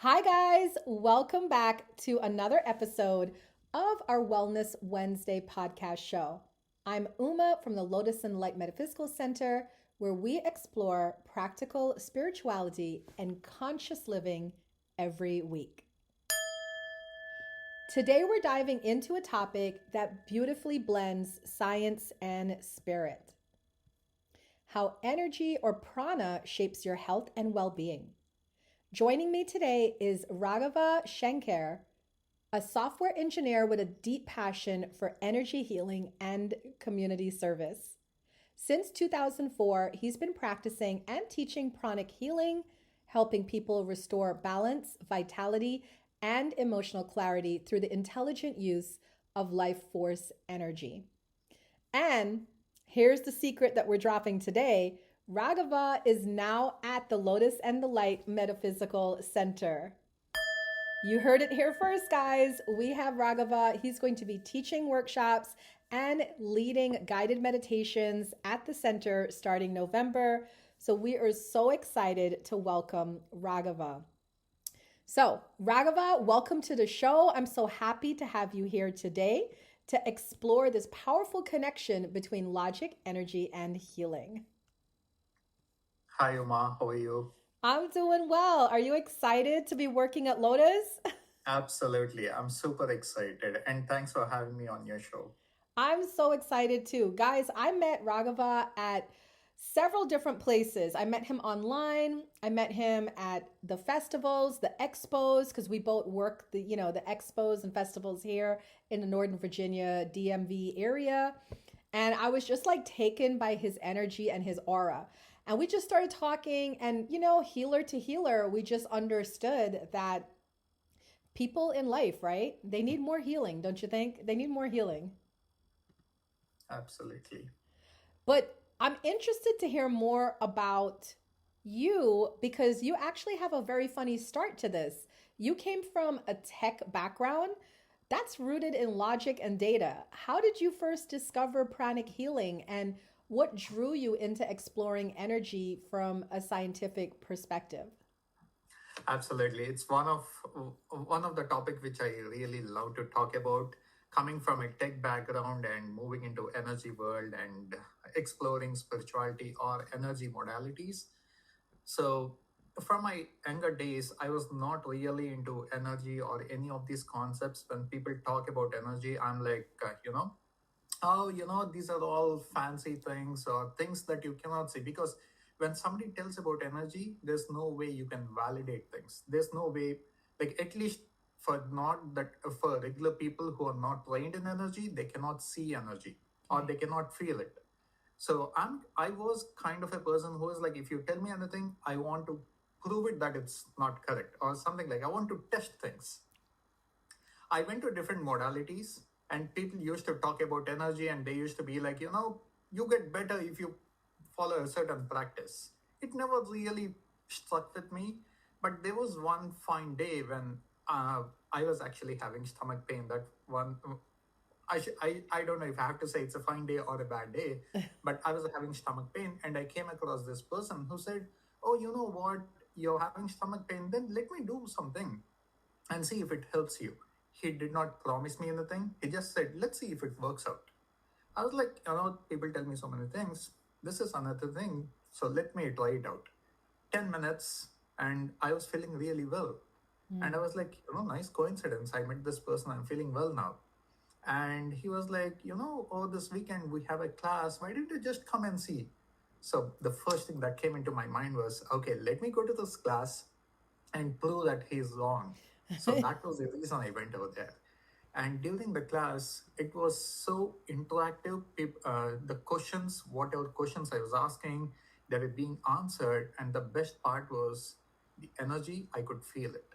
Hi, guys. Welcome back to another episode of our Wellness Wednesday podcast show. I'm Uma from the Lotus and Light Metaphysical Center, where we explore practical spirituality and conscious living every week. Today, we're diving into a topic that beautifully blends science and spirit: how energy or prana shapes your health and well being. Joining me today is Raghava Shanker, a software engineer with a deep passion for energy healing and community service. Since 2004, he's been practicing and teaching pranic healing, helping people restore balance, vitality, and emotional clarity through the intelligent use of life force energy. And here's the secret that we're dropping today: Raghava is now at the Lotus and the Light Metaphysical Center. You heard it here first, guys. We have Raghava. He's going to be teaching workshops and leading guided meditations at the center starting November. So we are so excited to welcome Raghava. So, Raghava, welcome to the show. I'm so happy to have you here today to explore this powerful connection between logic, energy, and healing. Hi Uma, how are you? I'm doing well. Are you excited to be working at Lotus? Absolutely, I'm super excited and thanks for having me on your show. I'm so excited too. Guys, I met Raghava at several different places. I met him online. I met him at the festivals, the expos, because we both work the expos and festivals here in the Northern Virginia DMV area. And I was just like taken by his energy and his aura. And we just started talking, and healer to healer, we just understood that people in life, right? They need more healing, don't you think? They need more healing. Absolutely. But I'm interested to hear more about you because you actually have a very funny start to this. You came from a tech background that's rooted in logic and data. How did you first discover pranic healing, and what drew you into exploring energy from a scientific perspective? Absolutely. It's one of the topic which I really love to talk about. Coming from a tech background and moving into energy world and exploring spirituality or energy modalities. So from my younger days, I was not really into energy or any of these concepts. When people talk about energy, I'm like, oh, these are all fancy things or things that you cannot see. Because when somebody tells about energy, there's no way you can validate things. There's no way, like, at least for not that for regular people who are not trained in energy, they cannot see energy or Right. they cannot feel it. So I was kind of a person who was like, if you tell me anything, I want to prove it that it's not correct or something. Like, I want to test things. I went to different modalities, and people used to talk about energy, and they used to be like, you get better if you follow a certain practice. It never really stuck with me, but there was one fine day when I was actually having stomach pain. That one, I don't know if I have to say it's a fine day or a bad day, but I was having stomach pain, and I came across this person who said, "Oh, you know what? You're having stomach pain. Then let me do something and see if it helps you." He did not promise me anything. He just said, let's see if it works out. I was like, people tell me so many things. This is another thing. So let me try it out. 10 minutes, and I was feeling really well. And I was like, nice coincidence. I met this person. I'm feeling well now. And he was like, oh, this weekend we have a class. Why don't you just come and see? So the first thing that came into my mind was, okay, let me go to this class and prove that he's wrong. So that was the reason I went over there. And during the class, it was so interactive. The questions, whatever questions I was asking, they were being answered. And the best part was the energy, I could feel it.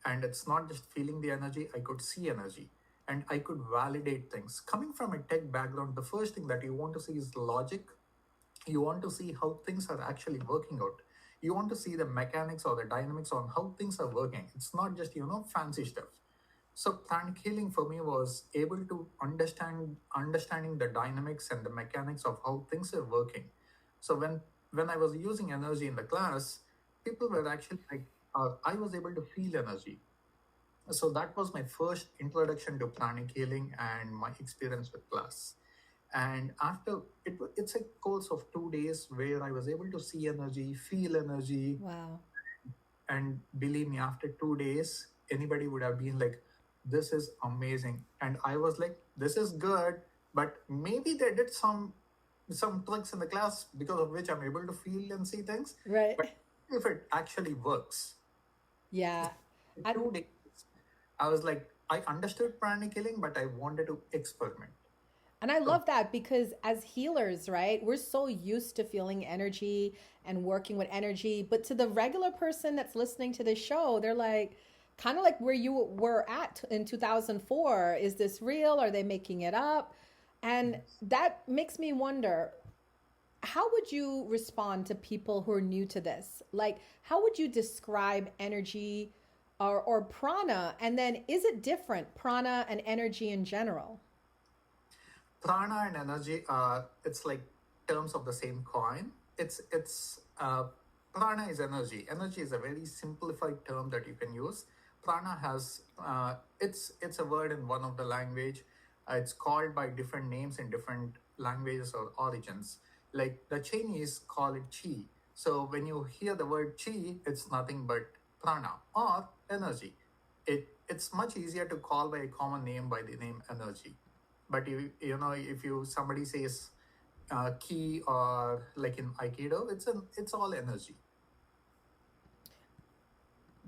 And it's not just feeling the energy, I could see energy and I could validate things. Coming from a tech background, the first thing that you want to see is logic. You want to see how things are actually working out. You want to see the mechanics or the dynamics on how things are working. It's not just fancy stuff. So plant healing for me was able to understanding the dynamics and the mechanics of how things are working. So when I was using energy in the class, people were actually like, I was able to feel energy. So that was my first introduction to pranic healing and my experience with class. And after it's a course of 2 days where I was able to see energy, feel energy, Wow. and believe me, after 2 days, anybody would have been like, "This is amazing," and I was like, "This is good," but maybe they did some tricks in the class because of which I'm able to feel and see things. Right. But if it actually works, Yeah. in And 2 days, I was like, I understood pranic healing, but I wanted to experiment. And I So love that because as healers, right, we're so used to feeling energy and working with energy. But to the regular person that's listening to this show, they're like, kind of like where you were at in 2004. Is this real? Are they making it up? And yes. that makes me wonder, how would you respond to people who are new to this? Like, how would you describe energy or prana? And then is it different, prana and energy in general? Prana and energy are, it's like terms of the same coin. It's prana is energy. Energy is a very simplified term that you can use. Prana has it's a word in one of the language. It's called by different names in different languages or origins. Like the Chinese call it chi. So when you hear the word chi, it's nothing but prana or energy. It's much easier to call by a common name by the name energy. But you know, if you somebody says ki, or like in aikido, it's all energy.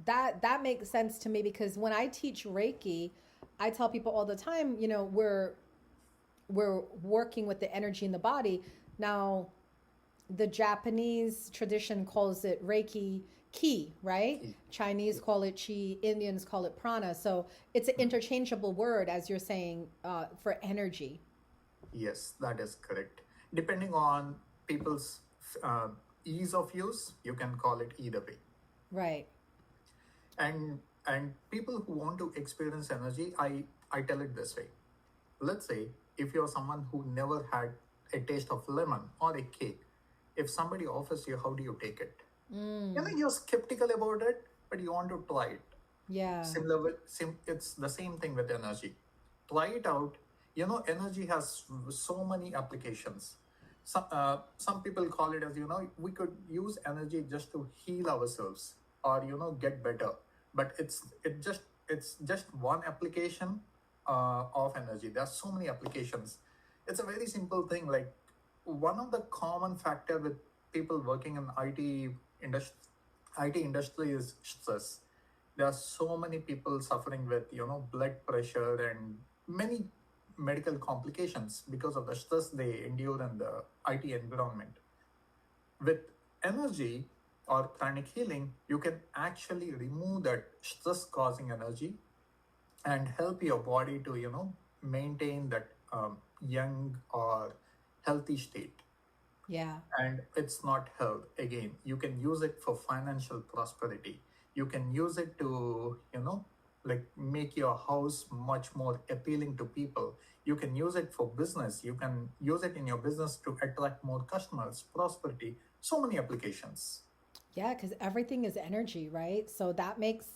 That makes sense to me because when I teach Reiki, I tell people all the time, we're working with the energy in the body. Now, the Japanese tradition calls it Reiki ki, right? Ki. Chinese call it chi, Indians call it prana. So it's an interchangeable word, as you're saying, for energy. Yes, that is correct. Depending on people's uh, ease of use, you can call it either way. Right. And people who want to experience energy, I tell it this way. Let's say if you're someone who never had a taste of lemon or a cake, if somebody offers you, how do you take it? You know, Mm, you're skeptical about it, but you want to try it. yeah. Similar with it's the same thing with energy. Try it out. You know, energy has so many applications. Some people call it as, you know, we could use energy just to heal ourselves, or you know, get better. But it's just one application of energy. There are so many applications. It's a very simple thing. Like, one of the common factor with people working in IT industry is stress. There are so many people suffering with, you know, blood pressure and many medical complications because of the stress they endure in the IT environment. With energy or pranic healing, you can actually remove that stress causing energy and help your body to, you know, maintain that young or healthy state. Yeah. And it's not health. Again, you can use it for financial prosperity. You can use it to, you know, like make your house much more appealing to people. You can use it for business. You can use it in your business to attract more customers, prosperity, so many applications. Yeah, because everything is energy, right? So that makes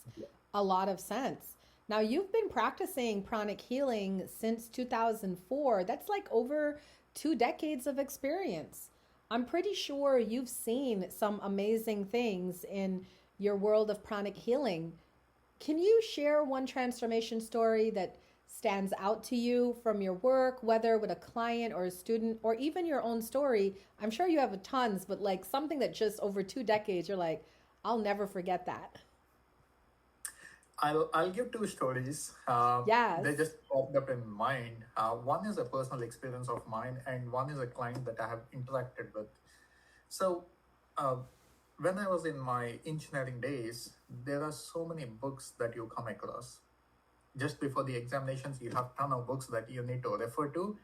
a lot of sense. Now, you've been practicing pranic healing since 2004. That's like over 2 decades of experience. I'm pretty sure you've seen some amazing things in your world of pranic healing. Can you share one transformation story that stands out to you from your work, whether with a client or a student, or even your own story? I'm sure you have tons, but like something that just over 2 decades, you're like, I'll never forget that. I'll give two stories. Yes. They just popped up in mind. One is a personal experience of mine, and one is a client that I have interacted with. So, uh, when I was in my engineering days, there are so many books that you come across. Just before the examinations, you have ton of books that you need to refer to,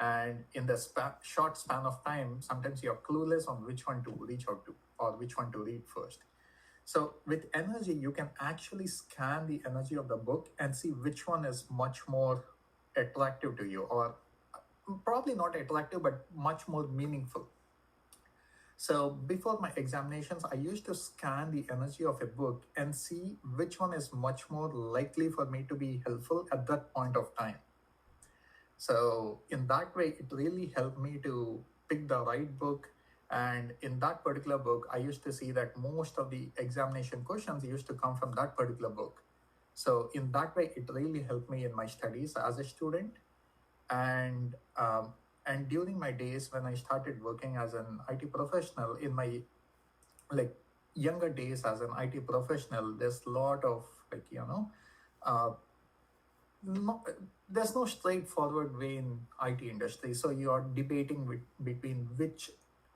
and in the short span of time, sometimes you're clueless on which one to reach out to or which one to read first. So with energy, you can actually scan the energy of the book and see which one is much more attractive to you, or probably not attractive, but much more meaningful. So before my examinations, I used to scan the energy of a book and see which one is much more likely for me to be helpful at that point of time. So in that way, it really helped me to pick the right book. And in that particular book, I used to see that most of the examination questions used to come from that particular book. So in that way, it really helped me in my studies as a student. And and during my days when I started working as an IT professional, in my like younger days as an IT professional, there's a lot of like uh, no, there's no straightforward way in IT industry. So you are debating between which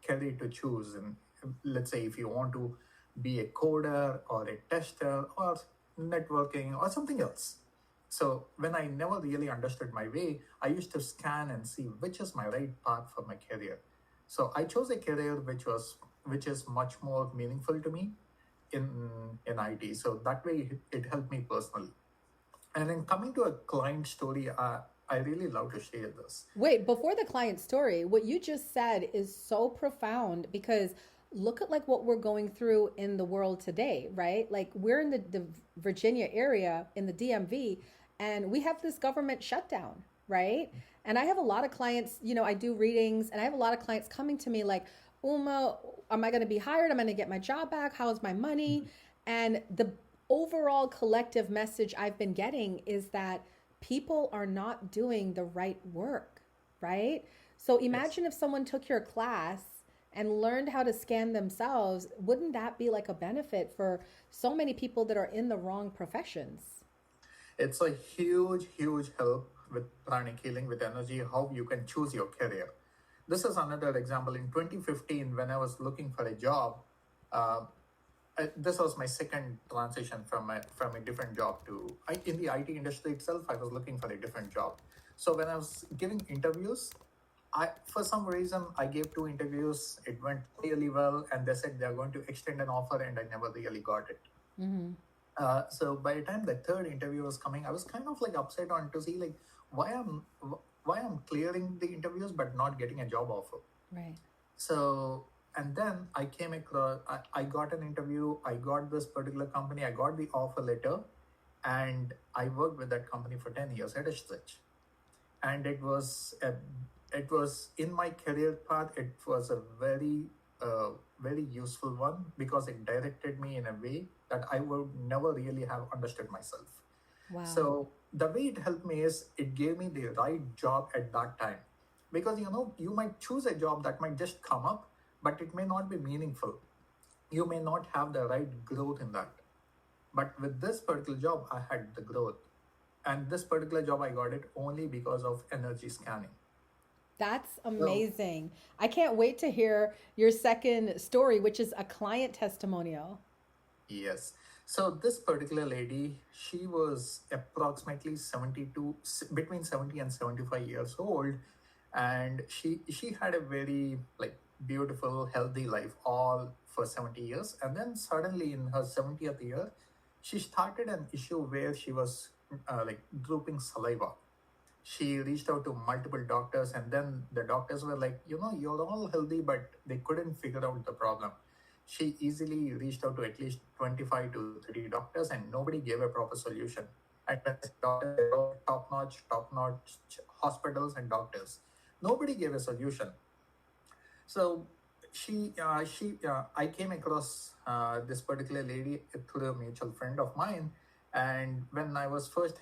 career to choose. And let's say if you want to be a coder or a tester or networking or something else. So when I never really understood my way, I used to scan and see which is my right path for my career. So I chose a career which is much more meaningful to me in IT. So that way it helped me personally. And then coming to a client story, I really love to share this. Wait, before the client story, what you just said is so profound because look at like what we're going through in the world today, right? Like we're in the Virginia area in the DMV and we have this government shutdown, right? And I have a lot of clients, I do readings and I have a lot of clients coming to me like, Uma, am I going to be hired? Am I going to get my job back? How's my money? And the overall collective message I've been getting is that people are not doing the right work, right? So Yes. imagine if someone took your class and learned how to scan themselves, wouldn't that be like a benefit for so many people that are in the wrong professions? It's a huge, huge help with pranic healing, with energy, how you can choose your career. This is another example. In 2015, when I was looking for a job, uh, this was my second transition from a different job to in the IT industry itself. I was looking for a different job. So when I was giving interviews, I for some reason I gave two interviews. It went really well, and they said they are going to extend an offer, and I never really got it. Mm-hmm. So by the time the third interview was coming, I was kind of like upset on to see like why I'm why I'm clearing the interviews but not getting a job offer. Right. So and then I came across I got an interview, I got this particular company, I got the offer letter, and I worked with that company for 10 years at a stretch. And it was in my career path, it was a very useful one because it directed me in a way that I would never really have understood myself. Wow. So the way it helped me is it gave me the right job at that time, because you might choose a job that might just come up, but it may not be meaningful. You may not have the right growth in that. But with this particular job, I had the growth. And this particular job, I got it only because of energy scanning. That's So, amazing. I can't wait to hear your second story, which is a client testimonial. yes. So, this particular lady, she was approximately 72, between 70 and 75 years old. And she had a very like beautiful, healthy life all for 70 years. And then suddenly in her 70th year, she started an issue where she was like drooping saliva. She reached out to multiple doctors, and then the doctors were like, you're all healthy, but they couldn't figure out the problem. She easily reached out to at least 25 to 30 doctors, and nobody gave a proper solution. And when I say doctors, they're all top notch hospitals and doctors. Nobody gave a solution. So I came across this particular lady through a mutual friend of mine, and when I was first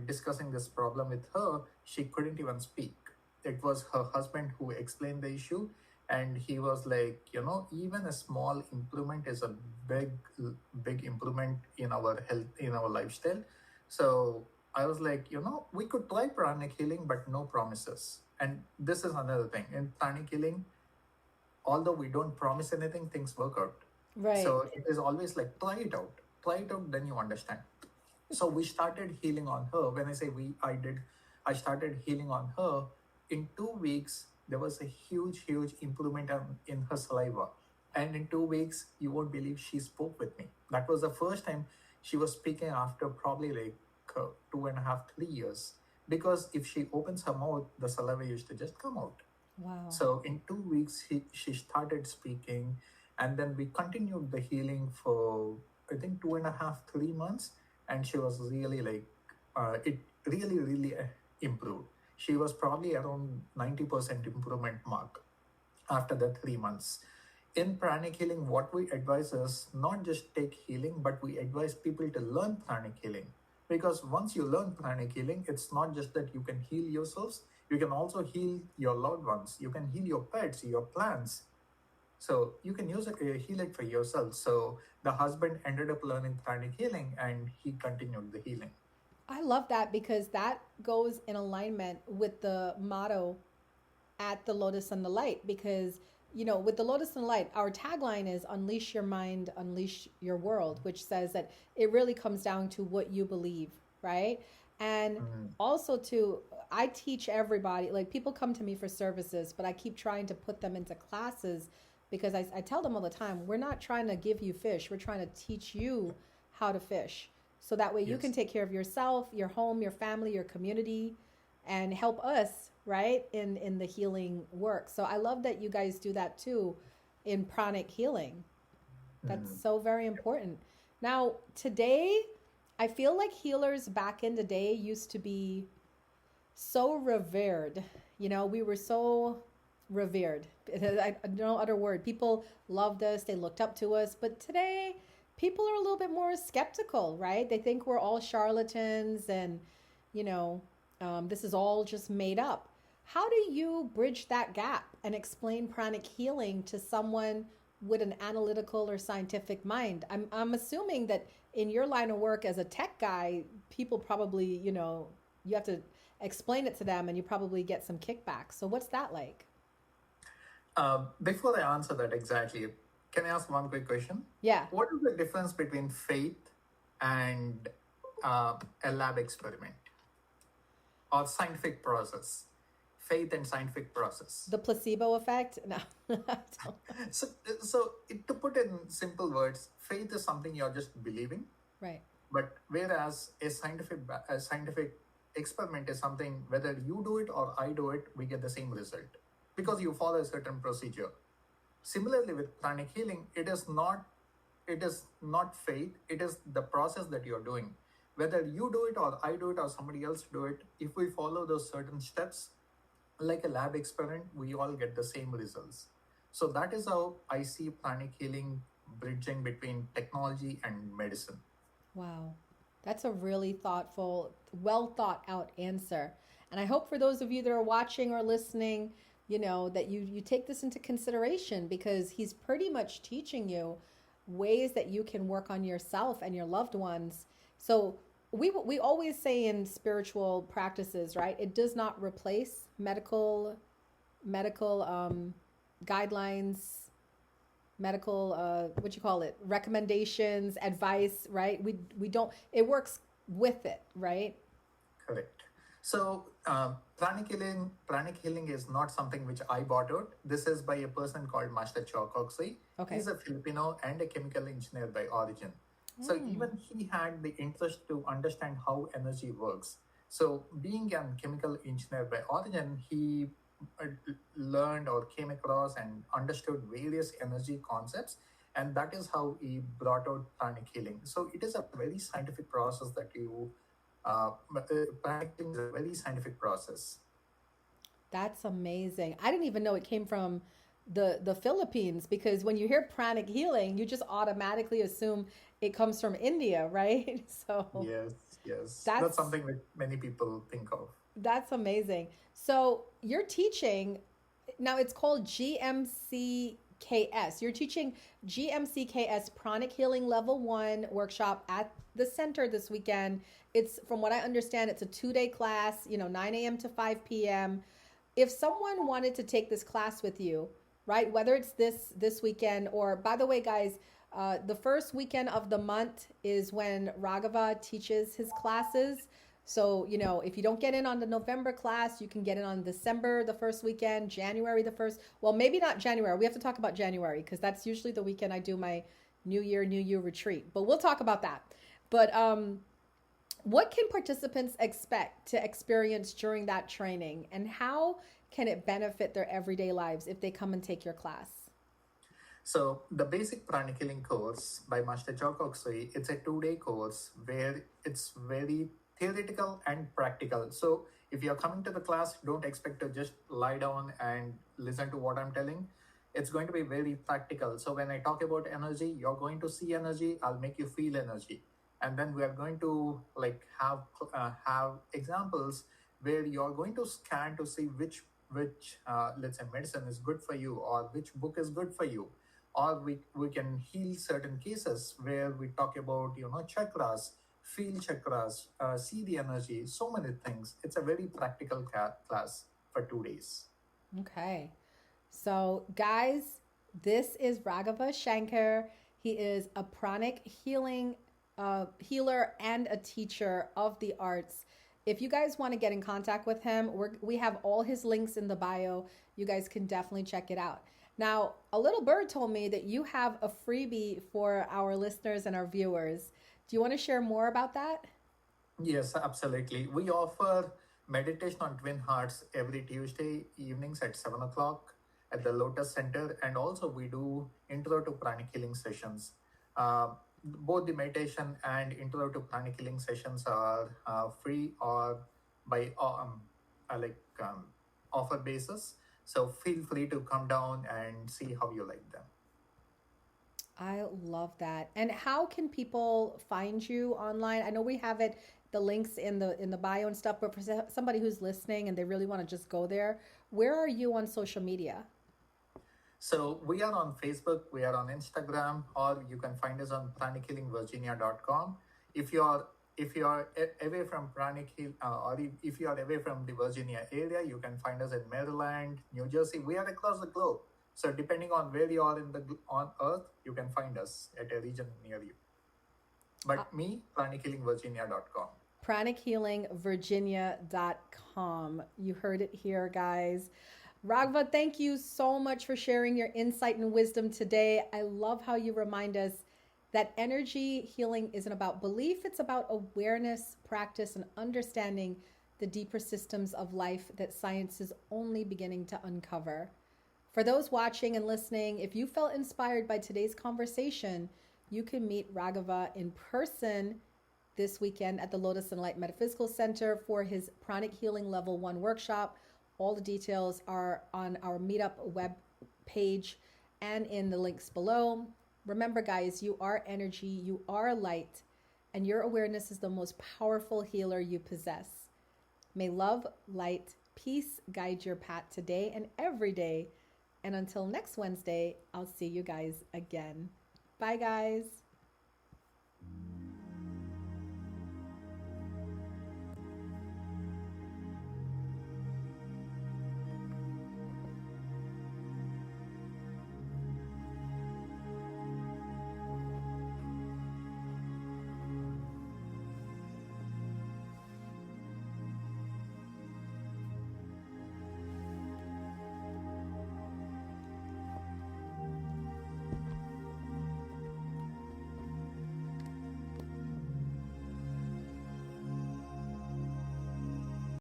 discussing this problem with her, she couldn't even speak. It was her husband who explained the issue, and he was like, even a small improvement is a big, big improvement in our health, in our lifestyle. So I was like, we could try pranic healing, but no promises. And this is another thing in pranic healing, although we don't promise anything, things work out. Right. So it is always like try it out, then you understand. So we started healing on her. When I say we, I started healing on her. In 2 weeks, there was a huge, huge improvement in her saliva. And in 2 weeks, you won't believe she spoke with me. That was the first time she was speaking after probably like 2.5, 3 years. Because if she opens her mouth, the saliva used to just come out. Wow. So in 2 weeks, she started speaking, and then we continued the healing for I think 2.5, 3 months, and she was really like, it really improved. She was probably around 90% improvement mark after the 3 months. In pranic healing, what we advise is not just take healing, but we advise people to learn pranic healing. Because once you learn pranic healing, it's not just that you can heal yourselves, you can also heal your loved ones, you can heal your pets, your plants. So you can use it, heal it for yourself. So the husband ended up learning pranic healing and he continued the healing. I love that because that goes in alignment with the motto at the Lotus and the Light. Because, with the Lotus and the Light, our tagline is unleash your mind, unleash your world, which says that it really comes down to what you believe, right? And Mm, also, to, I teach everybody, like people come to me for services, but I keep trying to put them into classes because I tell them all the time, we're not trying to give you fish, we're trying to teach you how to fish. So that way you can yes. take care of yourself, your home, your family, your community, and help us, right, in the healing work. So I love that you guys do that too in pranic healing. That's Mm, so very important. Now, today, I feel like healers back in the day used to be so revered. We were so revered. No other word. People loved us, they looked up to us. But today, people are a little bit more skeptical, right? They think we're all charlatans and, you know, this is all just made up. How do you bridge that gap and explain pranic healing to someone with an analytical or scientific mind? I'm assuming that in your line of work as a tech guy, people probably, you have to explain it to them and you probably get some kickback. So what's that like? Before I answer that exactly, can I ask one quick question? Yeah. What is the difference between faith and a lab experiment or scientific process? Faith and scientific process. The placebo effect? No. So, to put in simple words, faith is something you're just believing, Right. but whereas a scientific experiment is something whether you do it or I do it, we get the same result because you follow a certain procedure. Similarly, with pranic healing, it is not faith, it is the process that you're doing. Whether you do it or I do it or somebody else do it, if we follow those certain steps, like a lab experiment, we all get the same results. So that is how I see pranic healing bridging between technology and medicine. Wow. That's a really thoughtful, well thought out answer. And I hope for those of you that are watching or listening, that you take this into consideration because he's pretty much teaching you ways that you can work on yourself and your loved ones. So we always say in spiritual practices, right? It does not replace medical guidelines, medical what you call it, recommendations, advice, right? We don't, it works with it, right? Correct. So, pranic healing is not something which I bought out. This is by a person called Master Chokoksui. Okay. He's a Filipino and a chemical engineer by origin. So, even he had the interest to understand how energy works. So, being a chemical engineer by origin, he uh, learned or came across and understood various energy concepts. And that is how he brought out pranic healing. So, it is a very scientific process that you practicing is a very scientific process. That's amazing. I didn't even know it came from the Philippines because when you hear pranic healing, you just automatically assume it comes from India, right? So Yes, yes. That's that's something that many people think of. that's amazing. So you're teaching now, it's called GMCKS. You're teaching GMCKS Pranic Healing Level 1 workshop at the center this weekend. It's, from what I understand, it's a 2-day class, 9 a.m. to 5 p.m. If someone wanted to take this class with you, right, whether it's this weekend, or by the way, guys, the first weekend of the month is when Raghava teaches his classes. So, if you don't get in on the November class, you can get in on December, the first weekend, January, the first. Well, maybe not January. We have to talk about January because that's usually the weekend I do my New Year, New You retreat. But we'll talk about that. But what can participants expect to experience during that training? And how can it benefit their everyday lives if they come and take your class? So the basic pranic healing course by Master Chokoksui, it's a 2 day course where it's very theoretical and practical. So if you're coming to the class, don't expect to just lie down and listen to what I'm telling. It's going to be very practical. So when I talk about energy, you're going to see energy. I'll make you feel energy, and then we are going to like have examples where you're going to scan to see which let's say medicine is good for you, or which book is good for you, or we can heal certain cases where we talk about chakras, feel chakras, see the energy, so many things. It's a very practical class for 2 days. Okay. So, guys, this is Raghava Shanker. He is a pranic healer and a teacher of the arts. If you guys want to get in contact with him, we have all his links in the bio. You guys can definitely check it out. Now, a little bird told me that you have a freebie for our listeners and our viewers. Do you want to share more about that? Yes, absolutely. We offer meditation on twin hearts every Tuesday evenings at 7 o'clock at the Lotus Center. And also, we do intro to pranic healing sessions. Both the meditation and intro to pranic healing sessions are free or by offer basis. So feel free to come down and see how you like them. I love that. And how can people find you online? I know we have the links in the bio and stuff, but for somebody who's listening and they really want to just go there, where are you on social media? So we are on Facebook, we are on Instagram, or you can find us on pranichealingvirginia.com. If you're away from Pranic Heal, or if you are away from the Virginia area, you can find us in Maryland, New Jersey. We are across the globe. So depending on where you are on Earth, you can find us at a region near you. But me, pranichealingvirginia.com. pranichealingvirginia.com. You heard it here, guys. Raghava, thank you so much for sharing your insight and wisdom today. I love how you remind us that energy healing isn't about belief, it's about awareness, practice, and understanding the deeper systems of life that science is only beginning to uncover. For those watching and listening, if you felt inspired by today's conversation, you can meet Raghava in person this weekend at the Lotus and Light Metaphysical Center for his Pranic Healing Level 1 workshop. All the details are on our meetup web page and in the links below. Remember, guys, you are energy, you are light, and your awareness is the most powerful healer you possess. May love, light, peace guide your path today and every day. And until next Wednesday, I'll see you guys again. Bye, guys.